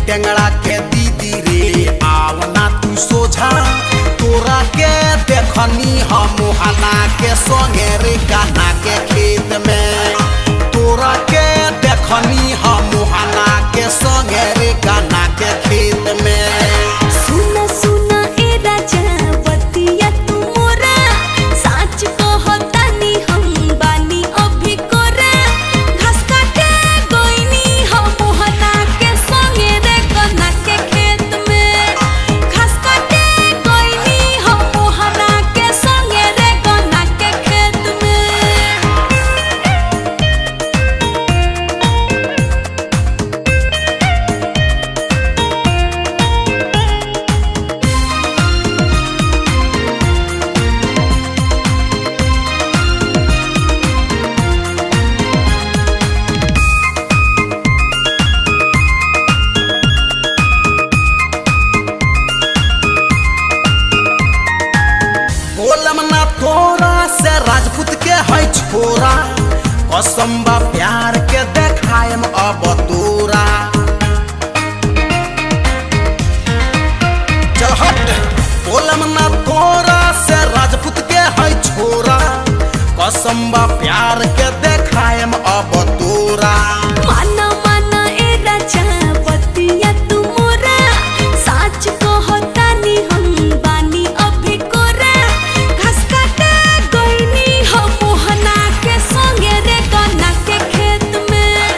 टेंगड़ा के दीदी रे आवना तू सोझा तोरा के देखनी हम मुहाना के संगे रे गाना के खेत में तोरा के देखनी हम मुहाना के संगे रे गाना के खेत में। सुना सुना ए राजा बतिया तू मोरा साच कहतानी हम बानी अभी कोरा घास काटे गोइनी हम मुहाना के संगे रे गाना के खेत में घास काटे गोइनी हम मुहाना के संगे रे गाना के खेत में। बोलम ना थोड़ा से राजपूत के है छोरा कसम बा प्यार के देखायम अब तोरा। चल हट बोलम ना थोड़ा से राजपूत के है छोरा कसम बा प्यार के देखायम अब तोरा। माना माना ए राजा बतिया तू मोरा साच कहतानी हम बानी अभी कोरा घास काटे गोइनी हम मुहाना के संगे रे गाना के खेत में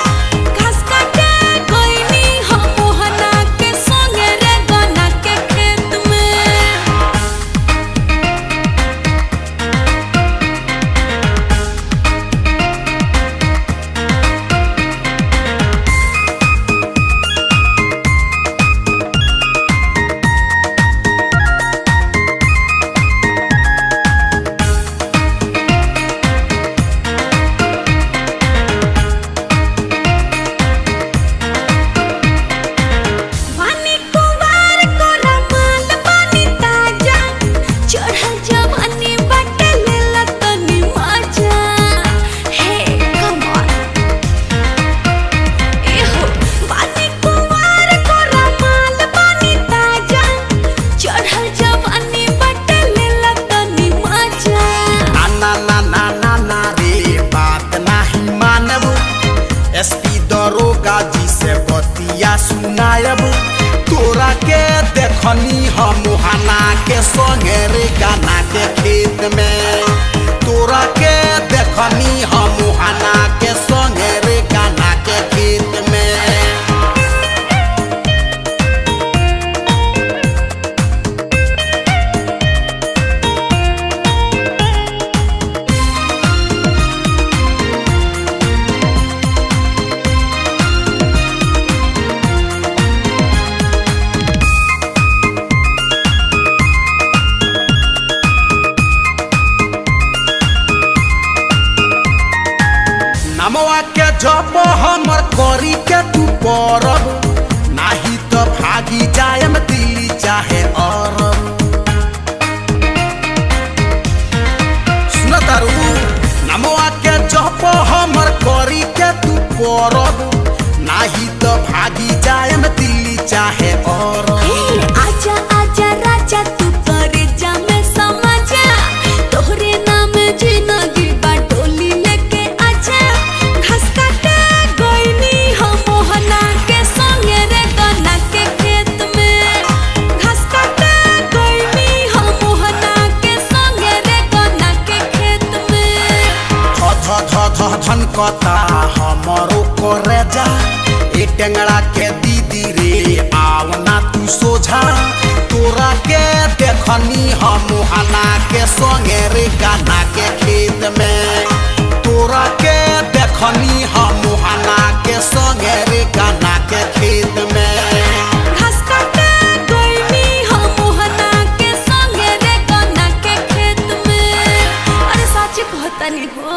घास काटे गोइनी हम मुहाना के संगे रे गाना के खेत में। पानी कुंवार को रमाल पानी ताजा चढ़ल जवानी बाटे लेला तनी मजा हे कम ऑन एहो पानी कुंवार को रमाल पानी ताजा चढ़ल जवानी बाटे लेला तनी मजा। ना ना ना ना ना रे बात नहीं मानब एसपी दरोगा जी से बतिया सुनायब तोरा के देखनी हम मुहाना के संगे रे गाना के खेत में तोरा के देखनी हम मुहाना के संगे रे गाना के खेत में। नमवा के जप हमर करी के तू परब नाही तो भागी जायम दिल्ली चाहे अरब। सुन तारू नमवा के जप हमर करी के तू परब नाही तो भागी जायम दिल्ली चाहे अरब। हे आजा आजा राजा तू करे जा मैं समझा तोहरे नाम जिंदगी बाटोली लेके आजा घास काटे गोइनी हम मोहना के संगे रे गाना के खेत में घास काटे गोइनी हम मोहना के संगे रे गाना के खेत में। ध ध ध धन कता हमरो करे जा ए टेंगड़ा के दीदी रे आवना तू सोझा तोरा के देखनी हम मुहाना के संगे रे गाना के खेत में तोरा के देखनी हम मुहाना के संगे रे गाना के खेत में। घास काटे गोइनी हम मोहना के संगे रे गाना के खेत में। अरे साची कहतानी हो।